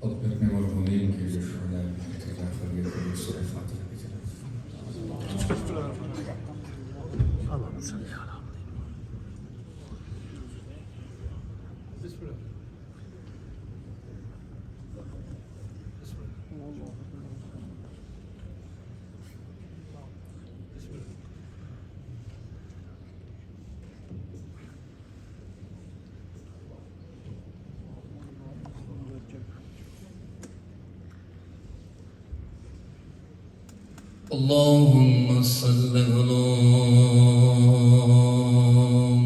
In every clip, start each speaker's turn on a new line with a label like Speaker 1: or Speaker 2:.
Speaker 1: اغفرنا والمؤمنين كي الشهداء بحق جعفر يكون سورة الفاتحة
Speaker 2: اللهم صل على
Speaker 3: اللهم صل على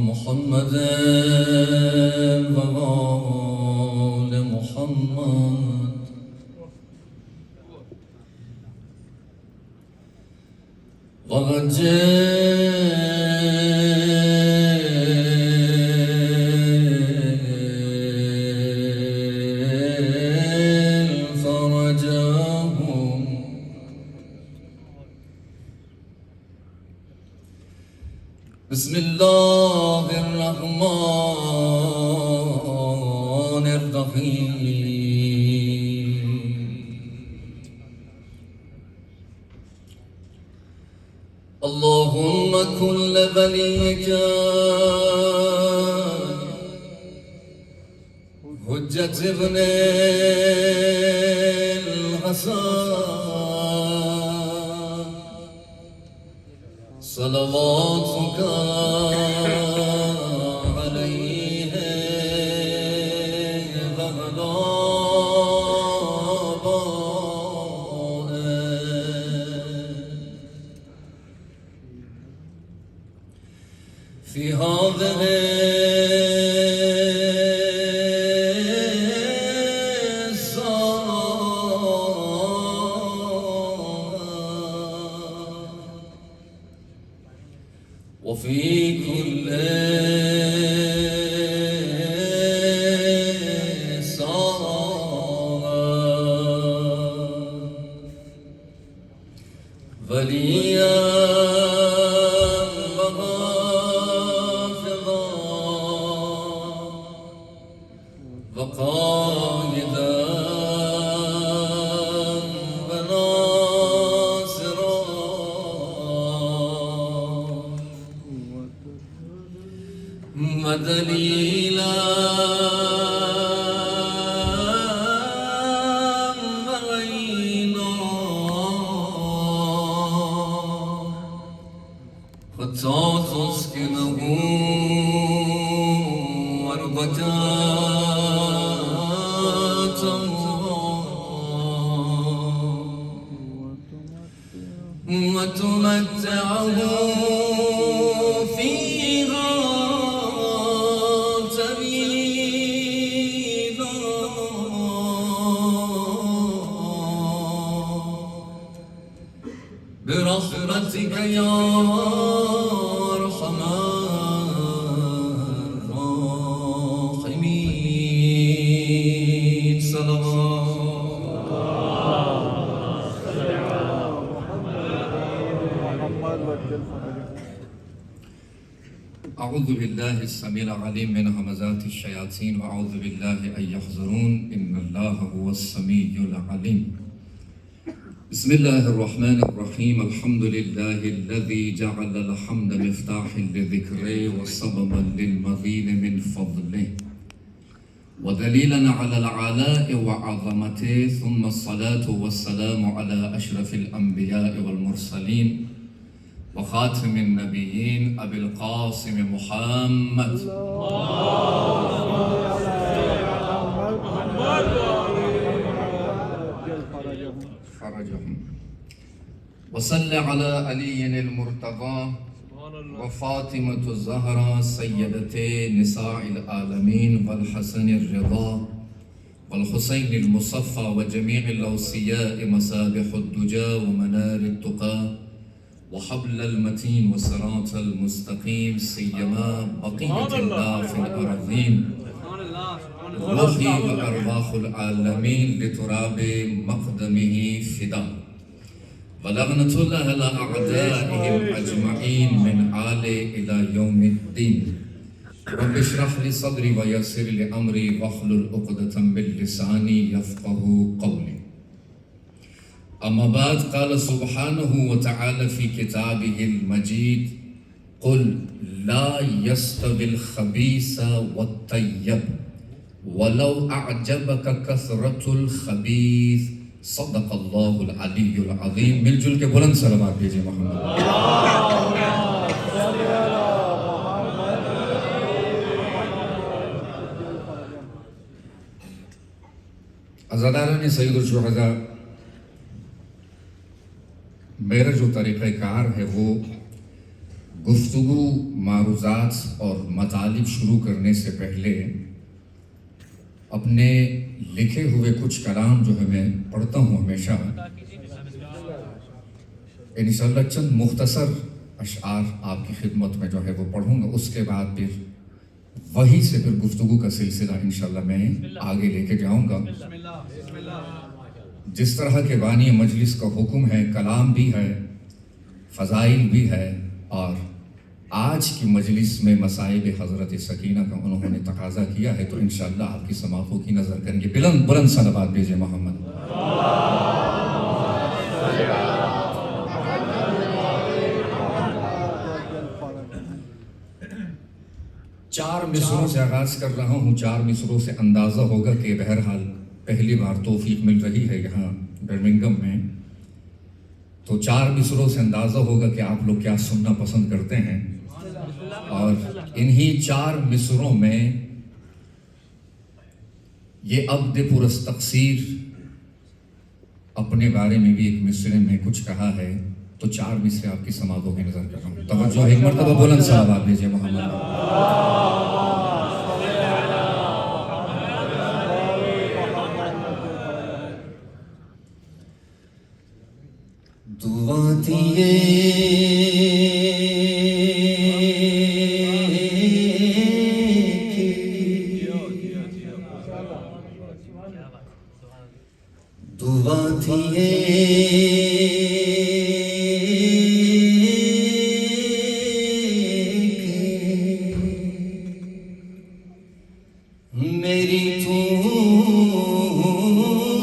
Speaker 3: محمد وآل محمد وعجل فرجهم بسم الله الرحمن الرحيم اللهم كن لوليك حجة ابن الحسن صلواتك عليه وعلى آبائه في هذه وفي كل ساعة وليا وحافظا وقائدا ودليلا وعينا حتى تسكنه أرضك وتمتعه فيها طويلا برحمتك يا أرحم الراحمين صلوات أعوذ بالله السميع العليم من همزات الشياطين وأعوذ بالله أن يحضرون إن الله هو السميع العليم بسم الله الرحمن الرحيم الحمد لله الذي جعل الحمد مفتاحا لذكره وسببا للمزيد من فضله ودليلا على العلاء وعظمته ثم الصلاة والسلام على أشرف الأنبياء والمرسلين وخاتم النبيين أبي القاسم محمد فرجهم وصل على علي المرتضى وفاطمة الزهراء سيدتي نساء العالمين والحسن الرضا والحسين المصفى وجميع الأوصياء مصابيح الدجى ومنار التقى وحبل المتين والصراط المستقيم سيما بقية الله في الأرضين روحی و ارواح العالمین لتراب مقدمه فدا ولعنت اللہ علی اعدائهم اجمعین من آل الى یوم الدین رب اشرح لی صدری ویسر لی امری واحلل عقدۃ من لسانی یفقهوا قولی. اما بعد قال سبحانہ وتعالی فی کتابہ المجید قل لا يستوي الخبيث والطيب ولو اعجبك كثرة الخبيث صدق اللہ العلی العظیم. مل جل کے بلند صلوات بھیجئے محمد. عزاداران سید الشہداء، میرا جو طریقہ کار ہے وہ گفتگو، معروضات اور مطالب شروع کرنے سے پہلے اپنے لکھے ہوئے کچھ کلام جو ہے میں پڑھتا ہوں ہمیشہ، انشاءاللہ چند مختصر اشعار آپ کی خدمت میں جو ہے وہ پڑھوں گا. اس کے بعد پھر وہی سے پھر گفتگو کا سلسلہ انشاءاللہ میں آگے لے کے جاؤں گا. جس طرح کے بانی مجلس کا حکم ہے، کلام بھی ہے، فضائل بھی ہے، اور آج کی مجلس میں مصائب حضرت سکینہ کا انہوں نے تقاضا کیا ہے، تو انشاءاللہ آپ کی سماعتوں کی نظر کریں گے. بلند بلند صلوات بھیجئے محمد. چار مصروں سے آغاز کر رہا ہوں. چار مصروں سے اندازہ ہوگا کہ بہرحال پہلی بار توفیق مل رہی ہے یہاں برمنگھم میں، تو چار مصروں سے اندازہ ہوگا کہ آپ لوگ کیا سننا پسند کرتے ہیں. اور انہی چار مصروں میں یہ عبد پرستقصیر اپنے بارے میں بھی ایک مصرے میں کچھ کہا ہے، تو چار مصرے آپ کی سماعتوں کی نظر کر رہا ہوں. توجہ، ایک مرتبہ بلند صلوات بھیجئے محمد. دعا دیے دعا دیے میری تو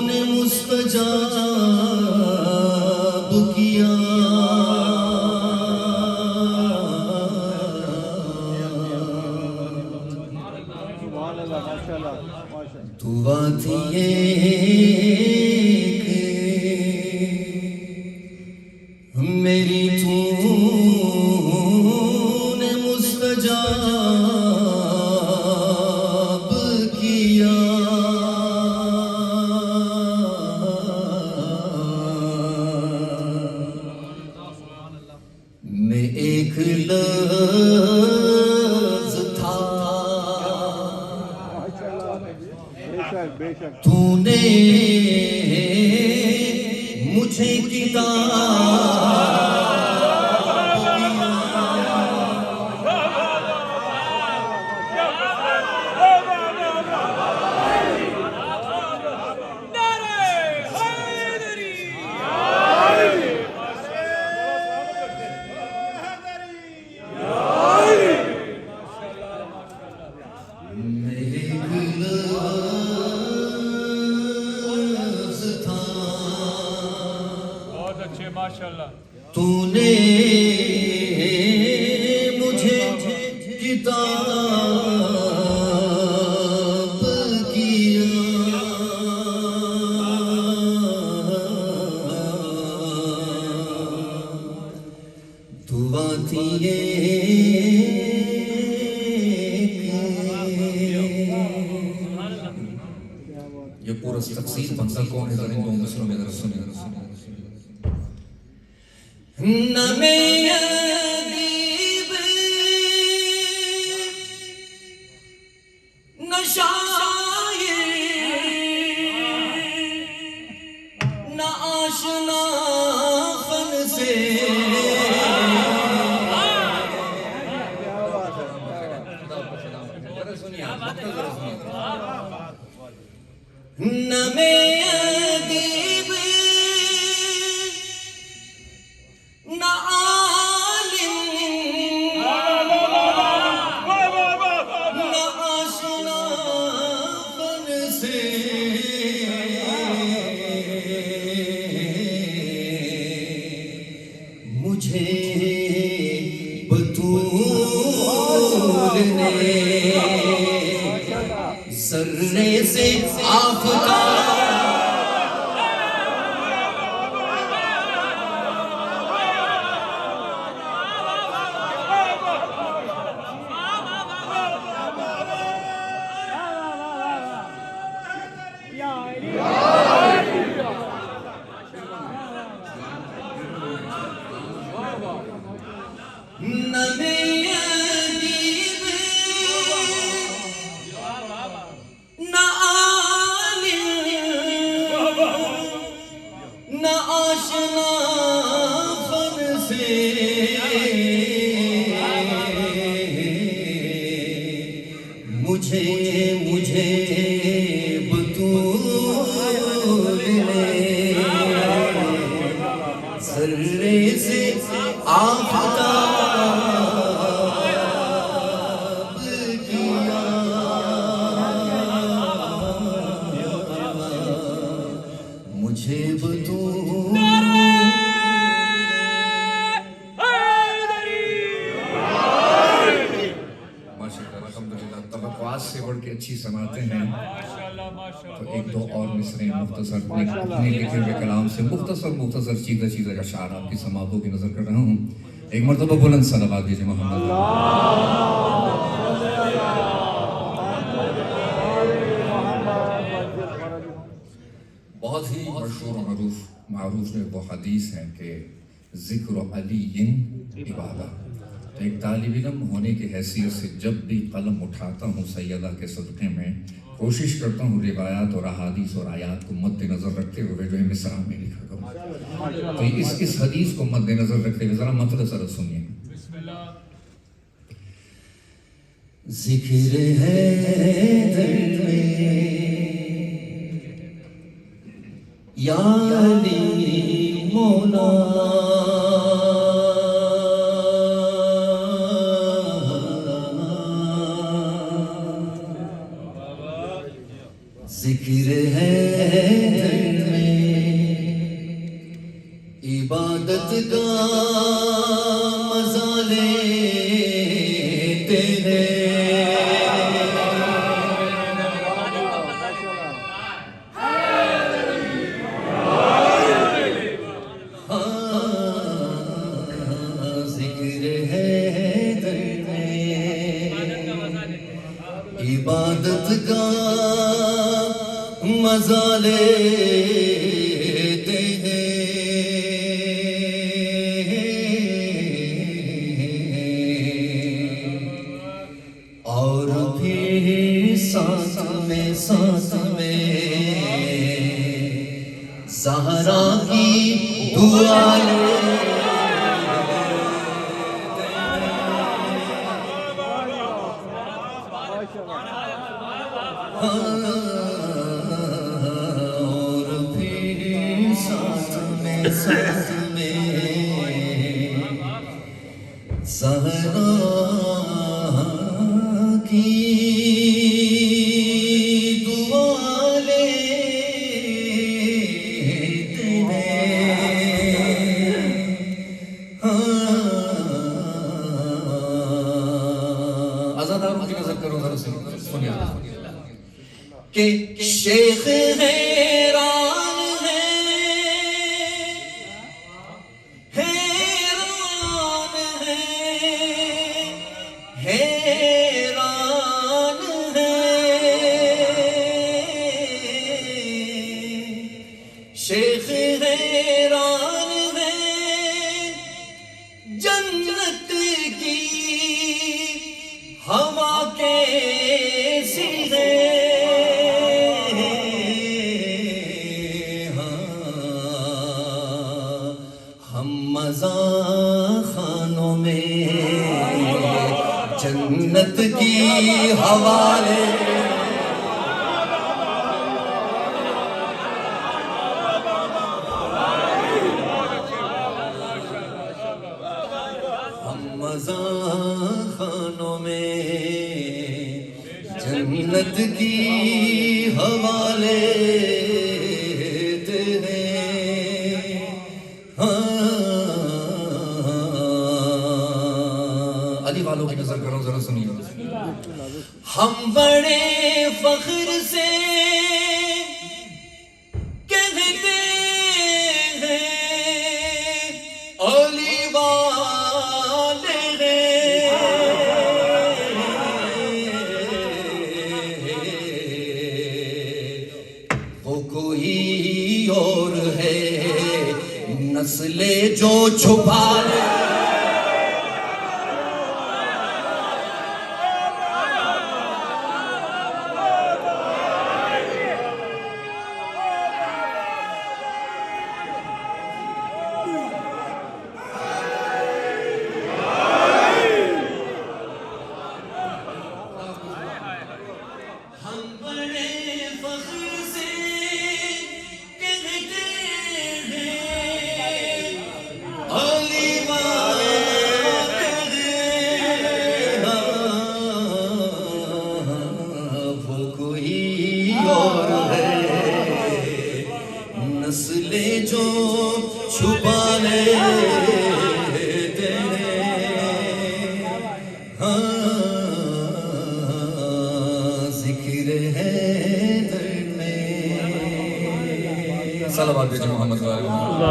Speaker 3: نے مستجاب کیا، دعا دیے میری تو نے مستجاب کیا. میں ایک لفظ تھا، تو نے مجھے کتاب تو نے مجھے کتاب کیا. دعا دیے یہ پورا تقسیم بندہ کون ہے؟ ذرا دو مصروں میں ذرا سنیں. نہ میں ادیب نہ شاعر نہ آشنا فن سے، نہ میں ادیب نہ عالم نہ آشنا فن سے مجھے بطول نے ذرے سے آفتاب نہ میں ادیب نہ عالم نہ آشنا فن سے مجھے بطول نے ذرے سے آفتاب کیا مجھے بطول الحمدللہ توقعات سے بڑھ کے اچھی سماعتیں ہیں تو ایک دو اور مصرعیں مختصر اپنے لکھے ہوئے کلام سے مختصر چیزیں اشعار آپ کی سماعتوں کی نظر کر رہا ہوں ایک مرتبہ بلند صلوات دیجئے محمد بہت ہی مشہور و معروف وہ حدیث ہے کہ ذکر علی عبادہ. تو ایک طالب علم ہونے کی حیثیت سے جب بھی قلم اٹھاتا ہوں سیدہ کے صدقے میں کوشش کرتا ہوں روایات اور احادیث اور آیات کو مد نظر رکھتے ہوئے جو ہے مصرع میں لکھا کروں. تو اس حدیث کو مد نظر رکھتے ہوئے ذرا مطلب ذرا سنیے. ذکر ہے دل میں یا علی مولا ذکر ہے دل میں عبادت کا مزہ لیتے ہیں ذکر ہے دل میں عبادت کا مزہ لیتے ہیں اور پھر ساتھ میں زہرا کی دعا ساتھ میں زہرا کی دعا لیتے ہیں. آزاد آپ کی نظر کرو ذرا سنیے کہ شیخ حیران ہے شیخ حیران ہے جنت کی ہوا کیسی ہے. ہم مزاح خانوں میں جنت کی حوالے ہم بڑے فخر سے کہتے ہیں علی والے وہ کوئی اور ہے نسل جو چھپا لے نسلیں جو چھپا لیتے ہیں ہاں ذکر ہے درد میں صلوات بھیجیں محمد صلی اللہ علیہ وسلم.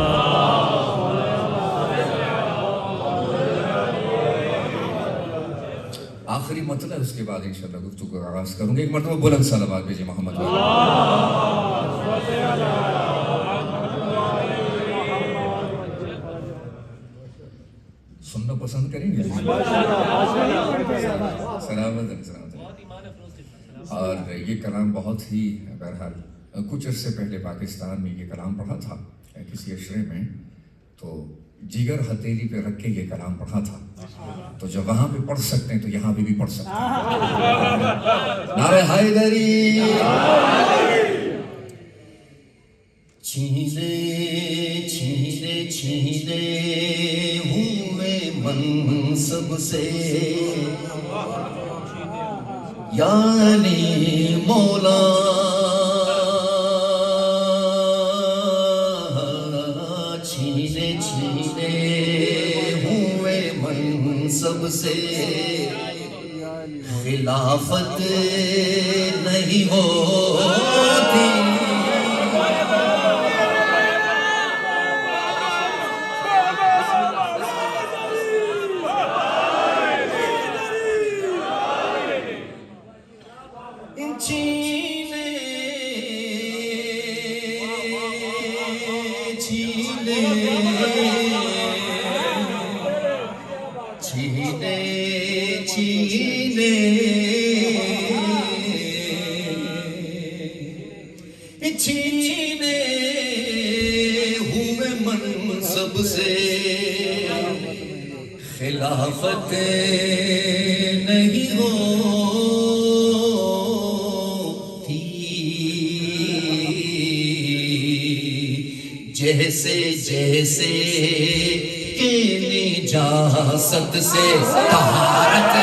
Speaker 3: آخری مطلب ہے اس کے بعد انشاءاللہ گفتگو کا آغاز کروں گے. ایک مرتبہ بلند صلوات بھیجیں محمد صلی اللہ علیہ وسلم. سننا پسند کریں گے سلامت اور یہ کلام بہت ہی بہرحال کچھ عرصے پہلے پاکستان میں یہ کلام پڑھا تھا کسی عشرے میں تو جگر ہتھیلی پہ رکھ کے یہ کلام پڑھا تھا تو جب وہاں پہ پڑھ سکتے ہیں تو یہاں پہ بھی پڑھ سکتے ہیں. نعرہ حیدری چھینے چھینے چھینے ہوئے منصب سے یا علی مولا چھینے چھینے ہوئے منصب سے خلافت نہیں ہوتی چھینے ہوئے منصب سے خلافت نہیں ہوتی جیسے جیسے کہ نجاست سے طہارت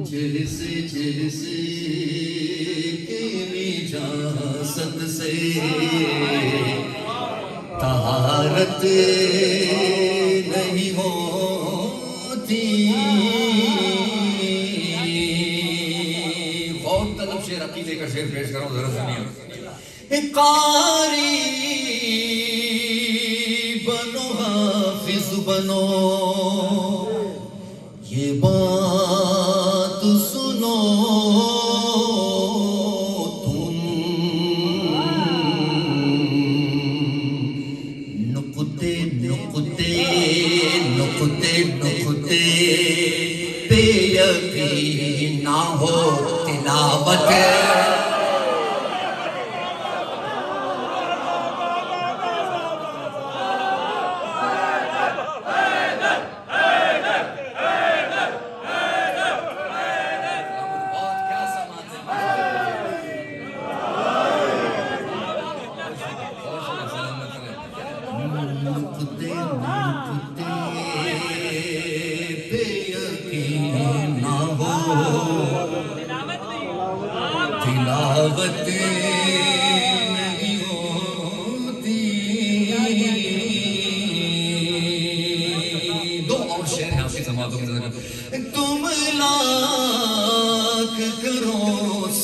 Speaker 3: جیسے جیسے کہ نجاست سے طہارت نہیں ہوتی بہت طلب شعر عقیدے کا شعر پیش کروں ذرا سنیے. قاری بنو حافظ بنو یہ بات سنو تم نقطے نقطے نقطے نقطے پہ یقین نہ ہو تلاوت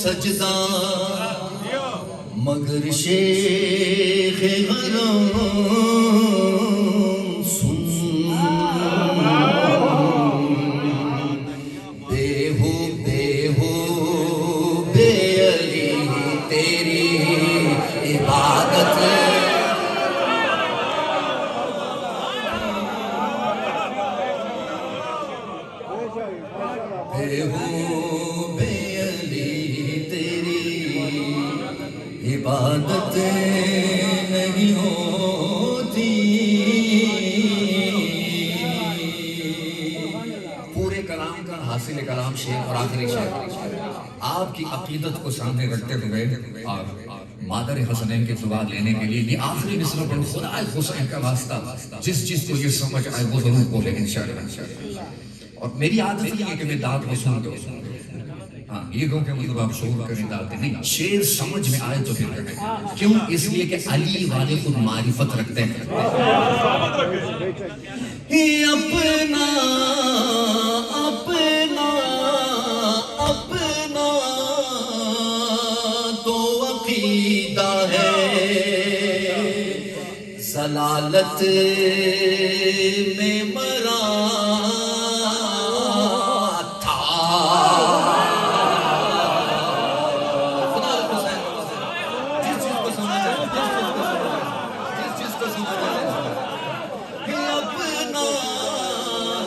Speaker 4: سجدہ مگر شیخ حرم سن بے ہو بے علی تیری عبادت بے ہو بے علی تیری عبادت نہیں ہوتی. پورے کلام کا حاصل کلام شیخ اور آخری شیخ آپ کی عقیدت کو سامنے رکھتے ہوئے اور مادر حسنین کے دعا لینے کے لیے آخری مصرع پر خدا حسین کا واسطہ جس چیز کو یہ سمجھ آئے وہ ضرور بولے انشاءاللہ. اور میری عادت نہیں ہے کہ میں داد وصول دوں. ہاں یہ کہوں کہ مطلب آپ شعور کریں داد نہیں، شعر سمجھ میں آئے تو پھر کہیں. کیوں؟ اس لیے کہ علی والے خود معرفت رکھتے ہیں. اپنا اپنا اپنا تو عقیدہ ہے، ضلالت میں مرا تھا. جس چیز کو سمجھا اپنا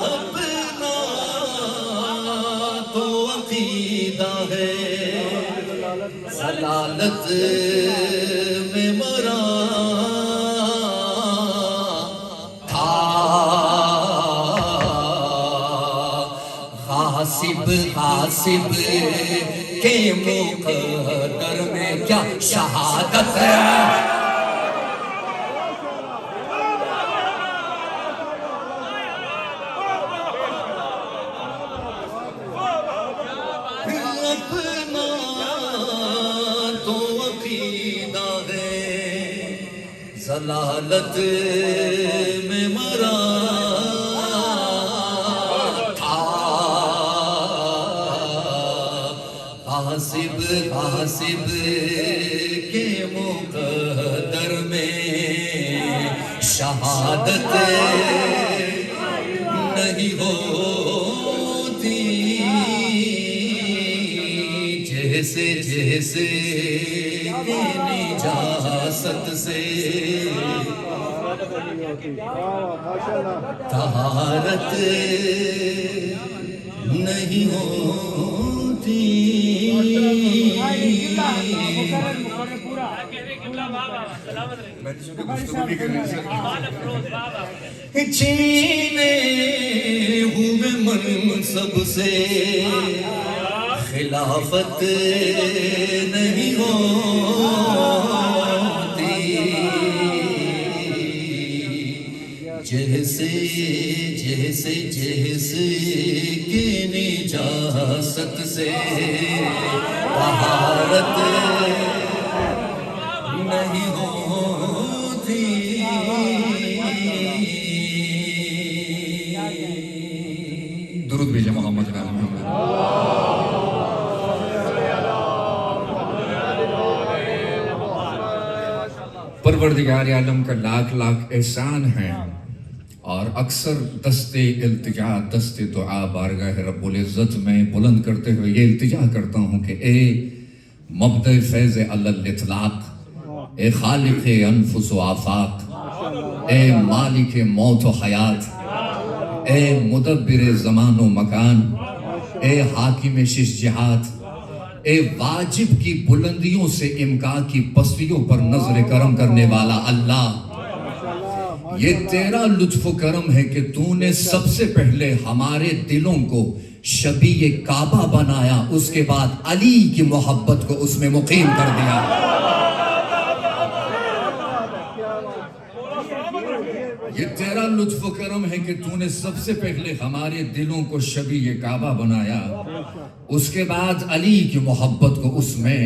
Speaker 4: اپنا تو عقیدہ ہے، ضلالت میں مرا حاسب کے مقدر میں کیا شہادت ہے. اپنا تو عقیدہ ہے، ضلالت میں مرا حاسب کے مقدر میں شہادت نہیں ہوتی. جیسے جیسے نجاست سے طہارت نہیں ہوتی. چھینے ہوئے منصب سے خلافت نہیں ہوتی. جیسے جیسے جیسے کہ نجاست سے طہارت نہیں ہوتی. درود بھیجے محمد علی محمد. پروردگار عالم کا لاکھ لاکھ احسان ہے اور اکثر دست التجا دست دعا بارگاہ رب العزت میں بلند کرتے ہوئے یہ التجا کرتا ہوں کہ اے مبدع فیض علی الاطلاق، اے خالق انفس و آفاق، اے مالک موت و حیات، اے مدبر زمان و مکان، اے حاکم شش جہات، اے واجب کی بلندیوں سے امکا کی پستیوں پر نظر کرم کرنے والا اللہ، یہ تیرا لطف و کرم ہے کہ تو نے سب سے پہلے ہمارے دلوں کو شبیہ کعبہ بنایا، اس کے بعد علی کی محبت کو اس میں مقیم کر دیا. یہ تیرا لطف و کرم ہے کہ تو نے سب سے پہلے ہمارے دلوں کو شبیہ کعبہ بنایا، اس کے بعد علی کی محبت کو اس میں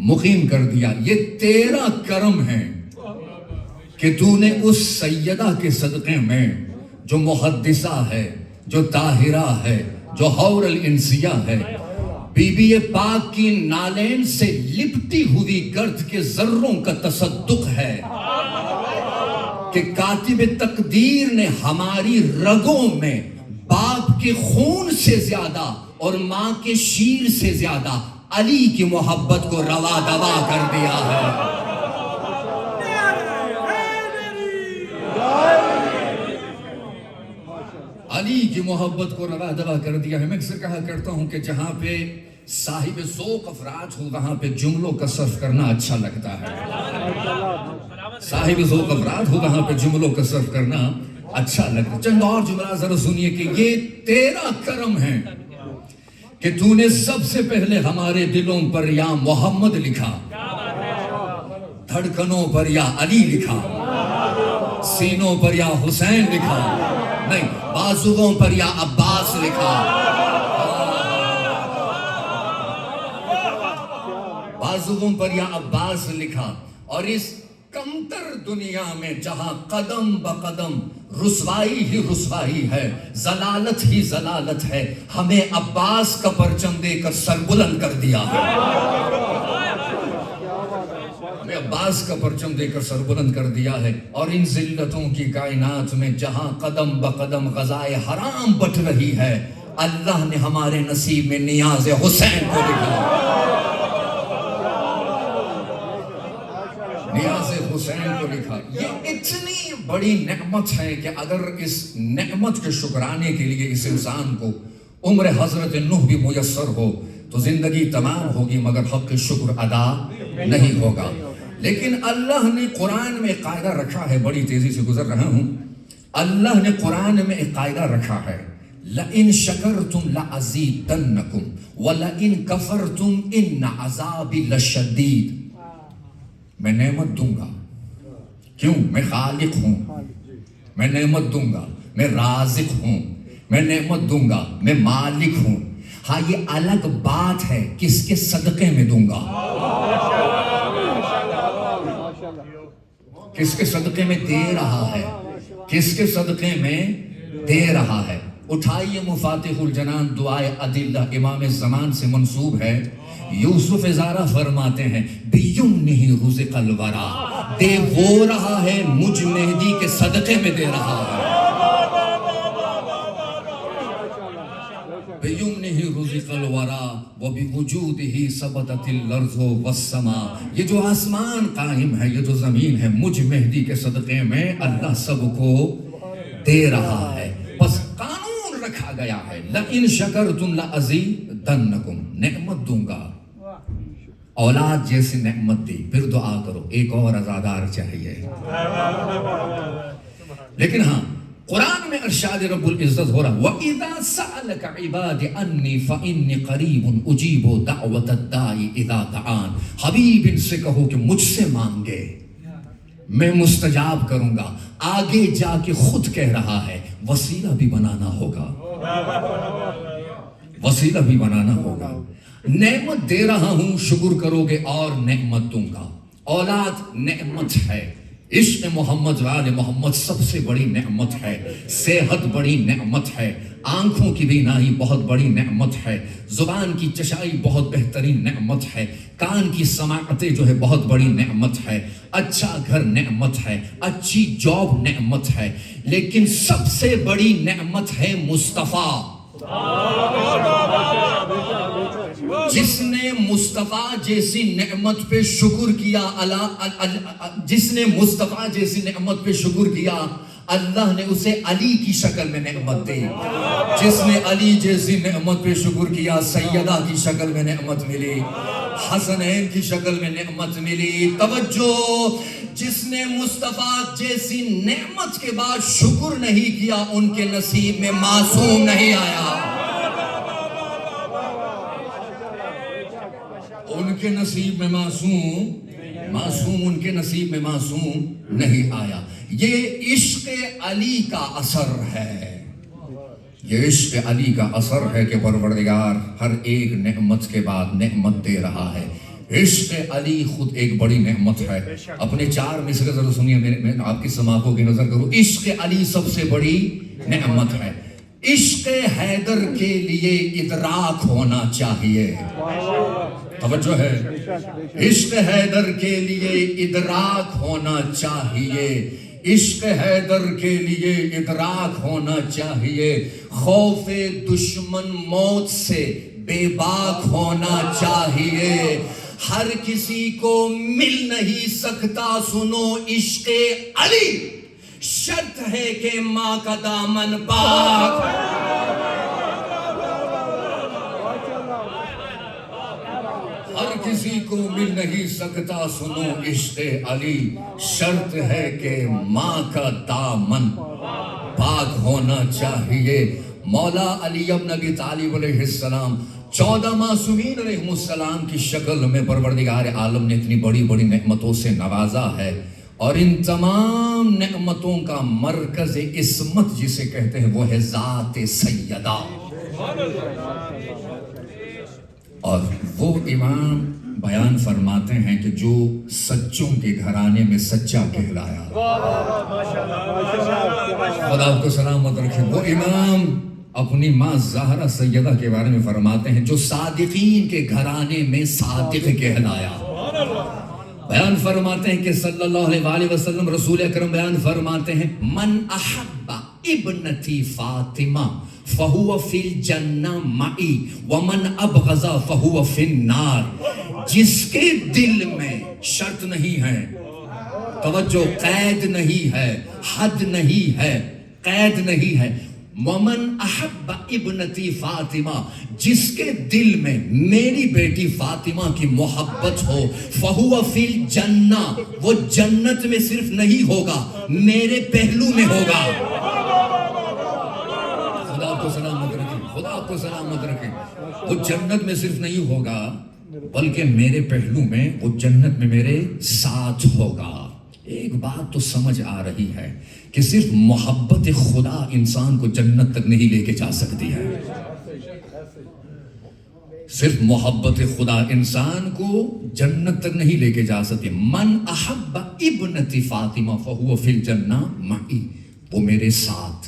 Speaker 4: مقیم کر دیا. یہ تیرا کرم ہے کہ تو نے اس سیدہ کے صدقے میں جو محدثہ ہے، جو طاہرہ ہے، جو حور الانسیہ ہے، بی بی پاک کی نالین سے لپٹی ہوئی گرد کے ذروں کا تصدق ہے کہ کاتب تقدیر نے ہماری رگوں میں باپ کے خون سے زیادہ اور ماں کے شیر سے زیادہ علی کی محبت کو روا دوا کر دیا ہے. علی کی محبت کو روا دوا کر دیا ہے. میں اکثر کہا کرتا ہوں کہ جہاں پہ صاحب ذوق افراد ہو وہاں پہ جملوں کا صرف کرنا اچھا لگتا ہے. صاحب ذوق افراد ہو وہاں پہ جملوں کا صرف کرنا اچھا لگتا ہے. چند اور جملہ ذرا سنیے کہ یہ تیرا کرم ہے کہ تو نے سب سے پہلے ہمارے دلوں پر یا محمد لکھا، دھڑکنوں پر یا علی لکھا، سینوں پر یا حسین لکھا، نہیں بازوؤں پر یا عباس لکھا، بازوؤں پر یا عباس لکھا. اور اس کمتر دنیا میں جہاں قدم بقدم رسوائی ہی رسوائی ہے، ضلالت ہی ضلالت ہے، ہمیں عباس کا پرچم دے کر سر بلند کر دیا ہے. ہمیں عباس کا پرچم دے کر سر بلند کر دیا ہے. اور ان ذلتوں کی کائنات میں جہاں قدم بقدم غذائے حرام بٹ رہی ہے، اللہ نے ہمارے نصیب میں نیاز حسین کو لکھا، نیاز حسین کو لکھا. یہ اتنی بڑی نعمت ہے کہ اگر اس نعمت کے شکرانے کے لیے اس انسان کو عمر حضرت نوح بھی میسر ہو تو زندگی تمام ہوگی، مگر حق شکر ادا نہیں ہوگا. لیکن اللہ نے قرآن میں ایک قاعدہ رکھا ہے، بڑی تیزی سے گزر رہا ہوں. اللہ نے قرآن میں ایک قاعدہ رکھا ہے، لَإِن شَكَرْتُمْ لَأَزِيدَنَّكُمْ وَلَئِن كَفَرْتُمْ إِنَّ عَذَابِي لَشَدِيدٌ. میں نعمت دوں گا، کیوں؟ میں خالق ہوں، میں نعمت دوں گا، میں رازق ہوں، میں نعمت دوں گا، میں مالک ہوں. ہاں یہ الگ بات ہے کس کے صدقے میں دوں گا، کس کے صدقے میں دے رہا ہے، کس کے صدقے میں دے رہا ہے. اٹھائیے مفاتح الجنان دعائے عدلہ، امام زمان سے منسوب ہے. یوسف ازارہ فرماتے ہیں بیمنہ رزق الورا، دے وہ رہا ہے مجھ مہدی کے صدقے میں دے رہا ہے. بیمنہ رزق الورا وبوجودہ ثبتت الارض والسماء. یہ جو آسمان قائم ہے، یہ جو زمین ہے، مجھ مہدی کے صدقے میں اللہ سب کو دے رہا ہے. بس قانون رکھا گیا ہے، لئن شکرتم لأزیدنکم، نعمت دوں گا. اولاد جیسی نعمت دی، پھر دعا کرو ایک اور عزادار چاہیے. لیکن ہاں قرآن میں ارشاد رب العزت ہو رہا، وَإِذَا سَأَلَكَ عِبَادِ عَنِّي فَإِنِّي قَرِيبٌ أُجِيبُ دَعْوَةَ الدَّاعِ إِذَا دَعَانِ. حبیب ان سے کہو کہ مجھ سے مانگے میں مستجاب کروں گا. آگے جا کے خود کہہ رہا ہے وسیلہ بھی بنانا ہوگا، وسیلہ بھی بنانا ہوگا. نعمت دے رہا ہوں، شکر کرو گے اور نعمت دوں گا. اولاد نعمت ہے، عشق محمد وآل محمد سب سے بڑی نعمت ہے، صحت بڑی نعمت ہے، آنکھوں کی بینائی بہت بڑی نعمت ہے، زبان کی چشائی بہت بہترین نعمت ہے، کان کی سماعتیں جو ہے بہت بڑی نعمت ہے، اچھا گھر نعمت ہے، اچھی جاب نعمت ہے. لیکن سب سے بڑی نعمت ہے مصطفیٰ. جس نے مصطفیٰ جیسی نعمت پہ شکر کیا، جس نے مصطفیٰ جیسی نعمت پہ شکر کیا، اللہ نے اسے علی کی شکل میں نعمت دی. جس نے علی جیسی نعمت پہ شکر کیا، سیدہ کی شکل میں نعمت ملی، حسنین کی شکل میں نعمت ملی. توجہ، جس نے مصطفیٰ جیسی نعمت کے بعد شکر نہیں کیا، ان کے نصیب میں معصوم نہیں آیا، ان کے نصیب میں معصوم ان کے نصیب میں معصوم نہیں آیا. یہ عشق علی کا اثر ہے، یہ عشق علی کا اثر ہے کہ پروردگار ہر ایک نعمت کے بعد نعمت دے رہا ہے. عشق علی خود ایک بڑی نعمت ہے. اپنے 4 مصرع ذرا سنیے، میں آپ کی سماعتوں کی نظر کروں. عشق علی سب سے بڑی نعمت ہے. عشق حیدر کے لیے ادراک ہونا چاہیے. توجہ ہے. عشق حیدر کے لیے ادراک ہونا چاہیے. عشق حیدر کے لیے ادراک ہونا چاہیے. خوف دشمن موت سے بے باک ہونا چاہیے. ہر کسی کو مل نہیں سکتا سنو عشق علی. شرط ہے کہ ماں کا دامن پاک. ہر کسی کو مل نہیں سکتا سنو عشق علی. شرط ہے کہ ماں کا دامن پاک ہونا چاہیے. مولا علی ابن ابی طالب علیہ السلام 14 معصومین علیہ السلام کی شکل میں پروردگار عالم نے اتنی بڑی بڑی نعمتوں سے نوازا ہے، اور ان تمام نعمتوں کا مرکز عصمت جسے کہتے ہیں وہ ہے ذات سیدہ. اور وہ امام بیان فرماتے ہیں کہ جو سچوں کے گھرانے میں سچا کہلایا، خدا آپ کو سلامت رکھے، وہ امام اپنی ماں زہرا سیدہ کے بارے میں فرماتے ہیں جو صادقین کے گھرانے میں صادق کہلایا. بیان فرماتے ہیں کہ صلی اللہ علیہ وآلہ وسلم رسول اکرم بیان فرماتے ہیں من احب ابنتی فاطمہ فہو فی الجنہ معی ومن ابغض فہو فی النار. جس کے دل میں شرط نہیں ہے، توجہ، قید نہیں ہے، حد نہیں ہے، قید نہیں ہے. ومن احب ابنتی فاطمہ، جس کے دل میں میری بیٹی فاطمہ کی محبت ہو، فہو فی الجنہ، وہ جنت میں صرف نہیں ہوگا، میرے پہلو میں ہوگا. خدا آپ کو سلامت رکھے، خدا آپ کو سلامت رکھے. وہ جنت میں صرف نہیں ہوگا بلکہ میرے پہلو میں، وہ جنت میں میرے ساتھ ہوگا. ایک بات تو سمجھ آ رہی ہے کہ صرف محبت خدا انسان کو جنت تک نہیں لے کے جا سکتی ہے. صرف محبت خدا انسان کو جنت تک نہیں لے کے جا سکتی. من احب ابنتی فاطمہ فہو فی الجنہ معی، وہ میرے ساتھ،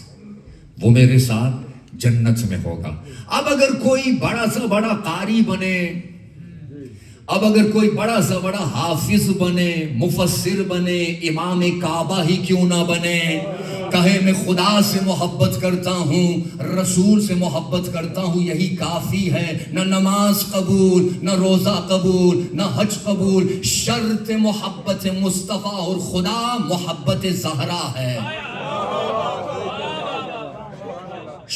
Speaker 4: وہ میرے ساتھ جنت میں ہوگا. اب اگر کوئی بڑا سا بڑا قاری بنے، اب اگر کوئی بڑا سا بڑا حافظ بنے، مفسر بنے، امام کعبہ ہی کیوں نہ بنے، کہے میں خدا سے محبت کرتا ہوں، رسول سے محبت کرتا ہوں، یہی کافی ہے. نہ نماز قبول، نہ روزہ قبول، نہ حج قبول. شرط محبت مصطفیٰ اور خدا محبت زہرا ہے.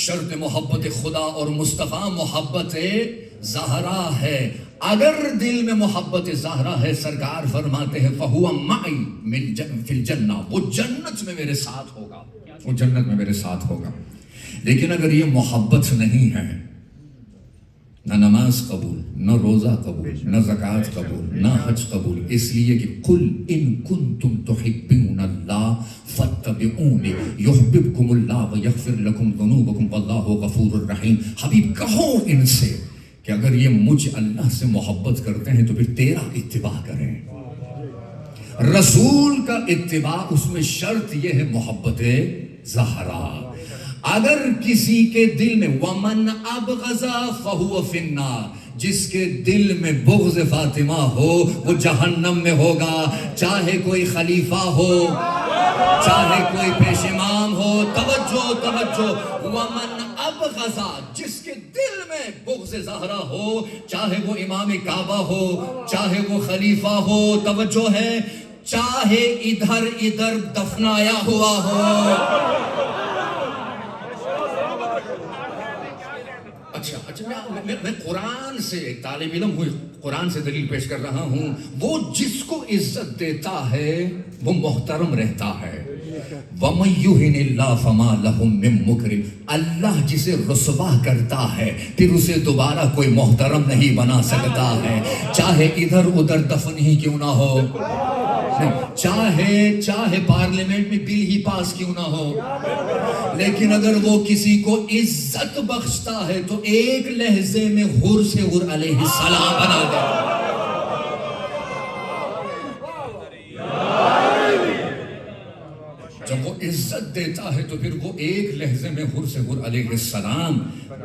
Speaker 4: شرط محبت خدا اور مصطفیٰ محبت زہرا ہے. اگر دل میں محبت زہرا ہے، سرکار فرماتے ہیں فہو معی فی الجنہ، وہ جنت میں میرے ساتھ ہوگا، وہ جنت میں میرے ساتھ ہوگا. لیکن اگر یہ محبت نہیں ہے، نہ نماز قبول، نہ روزہ قبول، نہ زکوٰۃ قبول، نہ حج قبول، اس لیے کہ قل ان کنتم تحبون اللہ فاتبعونی یحببکم اللہ ویغفر لکم ذنوبکم واللہ غفور الرحیم. حبیب کہو ان سے کہ اگر یہ مجھ اللہ سے محبت کرتے ہیں تو پھر تیرا اتباع کریں. رسول کا اتباع، اس میں شرط یہ ہے محبت زہرا. اگر کسی کے دل میں ومن ابغض فہو فی النار، جس کے دل میں بغض فاطمہ ہو وہ جہنم میں ہوگا، چاہے کوئی خلیفہ ہو، چاہے کوئی پیش امام ہو. توجہ توجہ، ومن ابغض، جس کے دل میں بغض زہرا ہو، چاہے وہ امام کعبہ ہو، چاہے وہ خلیفہ ہو، توجہ ہے، چاہے ادھر ادھر دفنایا ہوا ہو. اچھا میں قرآن سے ایک طالب علم ہوئی، قرآن سے دلیل پیش کر رہا ہوں. وہ جس کو عزت دیتا ہے وہ محترم رہتا ہے. وَمَن يُهِنِ اللَّهُ فَمَا لَهُ مِن مُكْرِمٍ، اللہ جسے رسوا کرتا ہے پھر اسے دوبارہ کوئی محترم نہیں بنا سکتا ہے، چاہے ادھر ادھر دفن ہی کیوں نہ ہو، چاہے پارلیمنٹ میں بل ہی پاس کیوں نہ ہو. لیکن اگر وہ کسی کو عزت بخشتا ہے تو ایک لہجے میں حر سے حر علیہ السلام بنا دے. جب وہ عزت دیتا ہے تو پھر وہ ایک لحظے میں حر سے حر علیہ السلام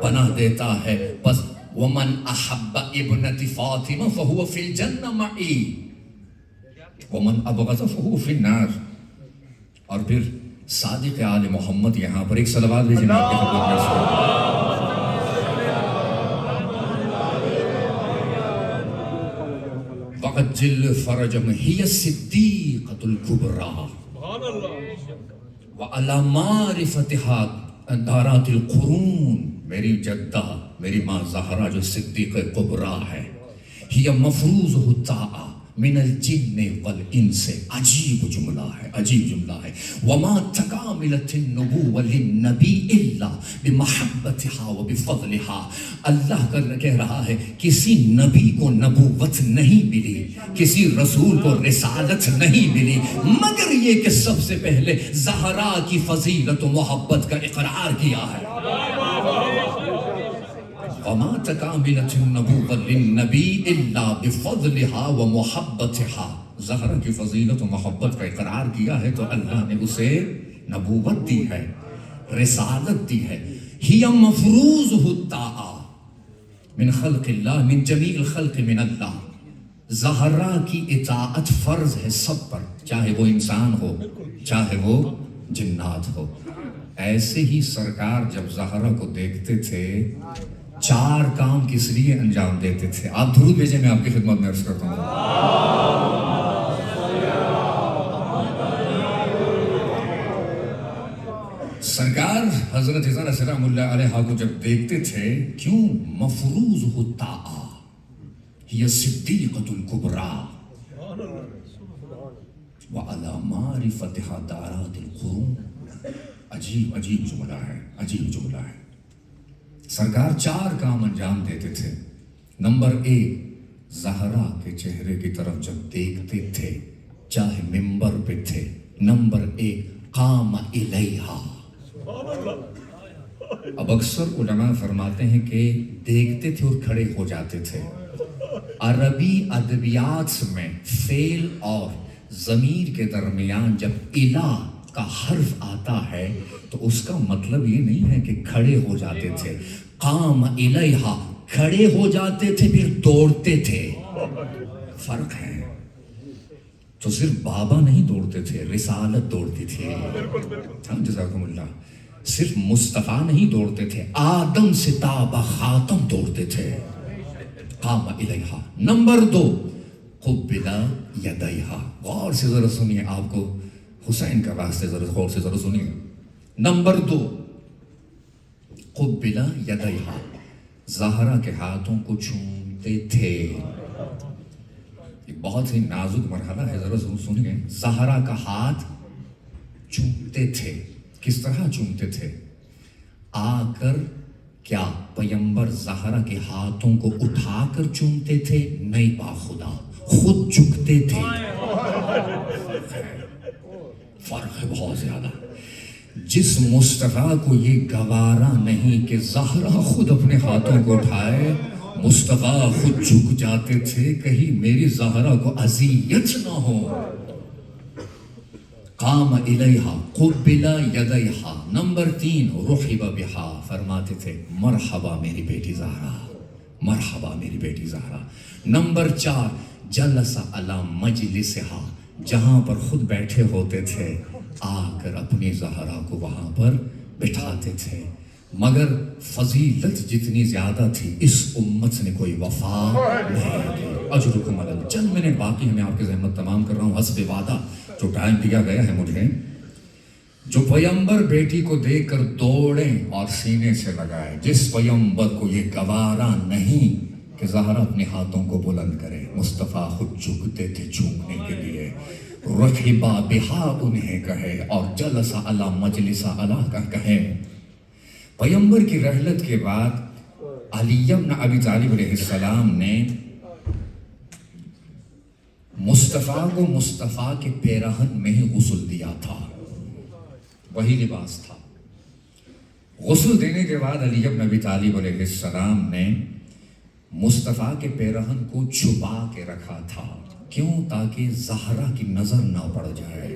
Speaker 4: بنا دیتا ہے. بس ومن احب ابنت فاطمہ فہو فی الجنہ معی ومن ابغض فہو فی النار. اور پھر صادق آل محمد یہاں پر ایک صلوات بھیجیں میں آپ کے خدمت میں عرض کروں. وَعَجِّلْ فَرَجَمْ هِيَ الصِّدِّيقَةُ الْكُبْرَى وَعَلَى مَعْرِفَتِهَا دَارَاتِ الْقُرُونِ. میری جدہ میری ماں زہرا جو صدیق کبریٰ ہے، ہی مفروضہ الطاعہ من الجن والانس. عجیب جملہ ہے، عجیب جملہ ہے. وما تکاملت النبوة للنبی الا بمحبتها وبفضلها. اللہ کہہ رہا ہے کسی نبی کو نبوت نہیں ملی، کسی رسول کو رسالت نہیں ملی مگر یہ کہ سب سے پہلے زہرا کی فضیلت و محبت کا اقرار کیا ہے. وما تکاملت النبوة للنبی الا بفضلها ومحبتها. زہرا کی فضیلت و محبت کا اقرار کیا ہے تو اللہ نے اسے نبوت دی ہے، رسالت دی ہے. ہی مفروضہ الطاعہ من خلق اللہ، من جمیع الخلق من اللہ. زہرا کی اطاعت فرض ہے سب پر، چاہے وہ انسان ہو چاہے وہ جنات ہو. ایسے ہی سرکار جب زہرا کو دیکھتے تھے 4 کام کس لیے انجام دیتے تھے. آپ درود بھیجیں میں آپ کی خدمت میں عرض کرتا ہوں. سرکار حضرت زہرا سلام اللہ علیہا کو جب دیکھتے تھے، کیوں؟ مفروضہ الطاعہ ہی الصدیقۃ الکبریٰ وعلی معرفتها دارات القرون. عجیب عجیب جملہ ہے، عجیب جملہ ہے. سرکار 4 کام انجام دیتے تھے. نمبر 1، زہرا کے چہرے کی طرف جب دیکھتے تھے چاہے ممبر پہ تھے، نمبر 1 قام الیہا. اب اکثر علماء فرماتے ہیں کہ دیکھتے تھے اور کھڑے ہو جاتے تھے. عربی ادبیات میں فعل اور ضمیر کے درمیان جب الہ کا حرف آتا ہے تو اس کا مطلب یہ نہیں ہے کہ کھڑے ہو جاتے تھے. قام الیہا، کھڑے ہو جاتے تھے پھر دوڑتے تھے. فرق ہے. تو صرف بابا نہیں دوڑتے تھے، رسالت دوڑتی تھی. جزاکم اللہ. صرف مصطفیٰ نہیں دوڑتے تھے، آدم سے تا خاتم دوڑتے تھے. قام الیہا. نمبر 2 قبل یدیہا. غور سے ذرا سنیے، آپ کو حسین کا واسطے ذرا غور سے ذرا سنیے. نمبر 2 قبل یدیہا، زہرا کے ہاتھوں کو چومتے تھے. یہ بہت ہی نازک مرحلہ ہے، ذرا سنیے. زہرا کا ہاتھ چومتے تھے. کس طرح چومتے تھے؟ آ کر کیا پیغمبر زہرا کے ہاتھوں کو اٹھا کر چومتے تھے؟ نہیں، باخدا خود جھکتے تھے. فرق ہے بہت زیادہ. جس مصطفیٰ کو یہ گوارا نہیں کہ زہرا خود اپنے ہاتھوں کو اٹھائے، مصطفیٰ خود جھک جاتے تھے کہیں میری زہرا کو اذیت نہ ہو. قام الیہا قبل یدیہا. نمبر 3 رحب بہا، فرماتے تھے مرحبا میری بیٹی زہرا، مرحبا میری بیٹی زہرا. نمبر 4 جلس علی مجلسہا، جہاں پر خود بیٹھے ہوتے تھے آ کر اپنی زہرا کو وہاں پر بٹھاتے تھے. مگر فضیلت جتنی زیادہ تھی اس امت نے کوئی وفا نہیں کی. اجرکم علی اللہ. چند منٹ باقی ہے، میں آپ کی زحمت تمام کر رہا ہوں حسب وعدہ جو ٹائم دیا گیا ہے مجھے. جو پیغمبر بیٹی کو دیکھ کر دوڑیں اور سینے سے لگائے، جس پیغمبر کو یہ گوارا نہیں کہ زہرا اپنے ہاتھوں کو بلند کرے، مصطفیٰ خود جھکتے تھے چومنے کے لیے. رحبا بہا انہیں کہے اور جلس علی مجلس علی کا کہے. پیغمبر کی رحلت کے بعد علی بن ابی طالب علیہ السلام نے مصطفیٰ کو مصطفیٰ کے پیرہن میں ہی غسل دیا تھا، وہی لباس تھا. غسل دینے کے بعد علی بن ابی طالب علیہ السلام نے مصطفیٰ کے پیرہن کو چھپا کے رکھا تھا. کیوں؟ تاکہ زہرا کی نظر نہ پڑ جائے.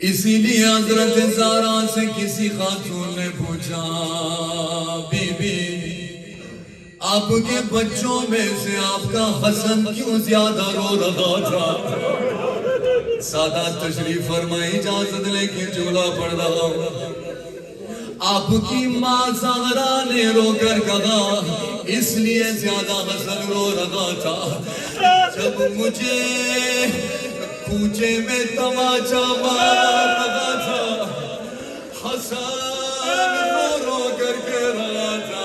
Speaker 3: اسی لیے حضرت زہرا سے کسی خاتون نے پوچھا بی بی آپ کے بچوں میں سے آپ کا حسن کیوں زیادہ رو رہا تھا؟ سادات تشریف فرمائے اجازت لے کے جملہ پڑھ رہا ہوں. آپ کی ماں زہرا نے رو کر کہا اس لیے زیادہ حسن رو رہا تھا جب مجھے کوچے میں تماچا مار رہا تھا حسن رو رو کر کے رہا تھا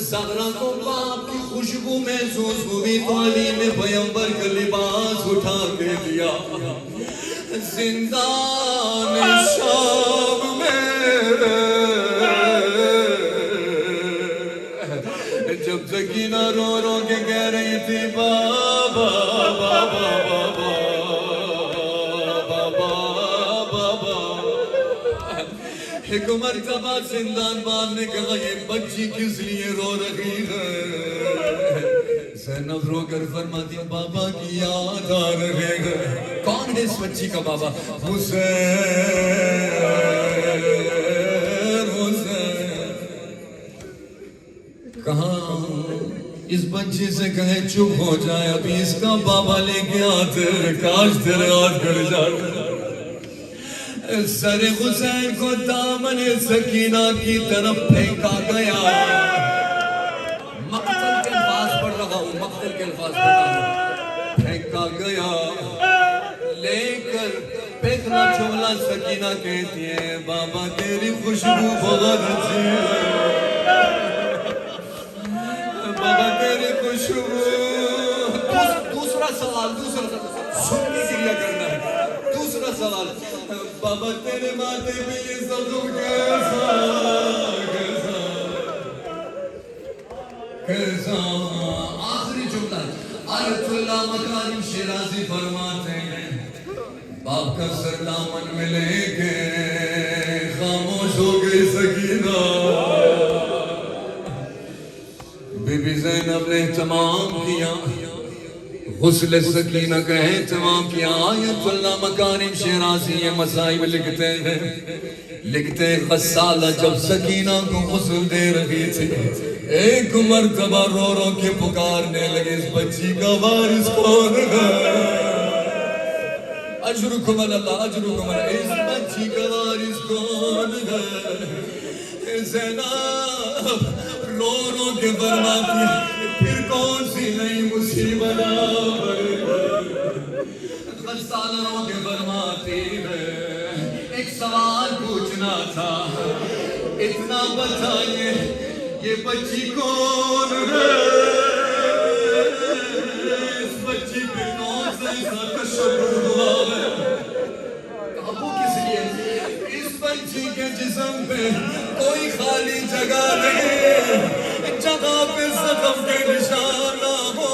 Speaker 3: زہرا کو باپ کی خوشبو محسوس ہوئی تو علی نے پیغمبر کا لباس اٹھا کے دیا. زندان شام میں جب سکینہ رو رو کے کہہ رہی تھی بابا بابا بابا بابا بابا, ایک مرتبہ زندان بان نے کہا یہ بچی کس لیے رو رہی ہے؟ زینب رو کر فرماتی بابا کی یاد آ رہے ہیں. کون ہے اس بچی کا بابا؟ حسین حسین. کہاں اس بچی سے کہے چپ ہو جائے ابھی اس کا بابا لے کے آتے کاش تیرے ہاتھ کر جاتے. سر حسین کو دامن سکینہ کی طرف پھینکا گیا. مقتل کے الفاظ پڑھ رہا ہوں, مقتل کے الفاظ پڑھ رہا ہوں. پھینکا گیا لے کر پھینکنا چھوڑا. سکینہ کہتی ہے بابا تیری خوشبو بہت اچھی ہے, بابا تیری خوشبو. دوسرا سوال سن کے گریہ کرنا ہے. دوسرا سوال بابا تیرے ماتھے پہ یہ صدق کیسا. آخری جملہ آیت اللہ مکارم شیرازی فرماتے ہیں باپ کا سر دامن میں لے کے خاموش ہو گئی سکینہ. بی بی زینب نے اہتمام کیا, غسل سکینہ کا اہتمام کیا. آیت اللہ مکارم شیرازی یہ مصائب لکھتے ہیں غسالہ جب سکینہ کو غسل دے رہی تھی ایک مرتبہ رو رو کے پکارنے لگے اس بچی کا وارث کون ہے؟ اجرکم اللہ اجرکم اللہ. اس بچی کا وارث کون ہے؟ زینب رو رو کے فرماتی پھر کون سی نئی مصیبت غسالہ رو کے فرماتی ہے ایک سوال پوچھنا تھا, اتنا بتائیے یہ بچی کون ہے؟ اس بچی پہ کون سا ایسا تشدد ہوا ہے؟ قابو کس لیے؟ اس بچی کے جسم پہ کوئی خالی جگہ نہیں, جگہ پہ زخم کے نشان نہ ہو.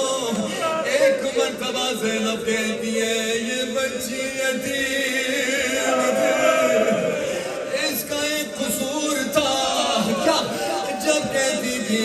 Speaker 3: ایک مرتبہ زینب کہتی ہے یہ بچی یتیم تھی, اس کا ایک قصور تھا کیا؟ جب کہتی تھی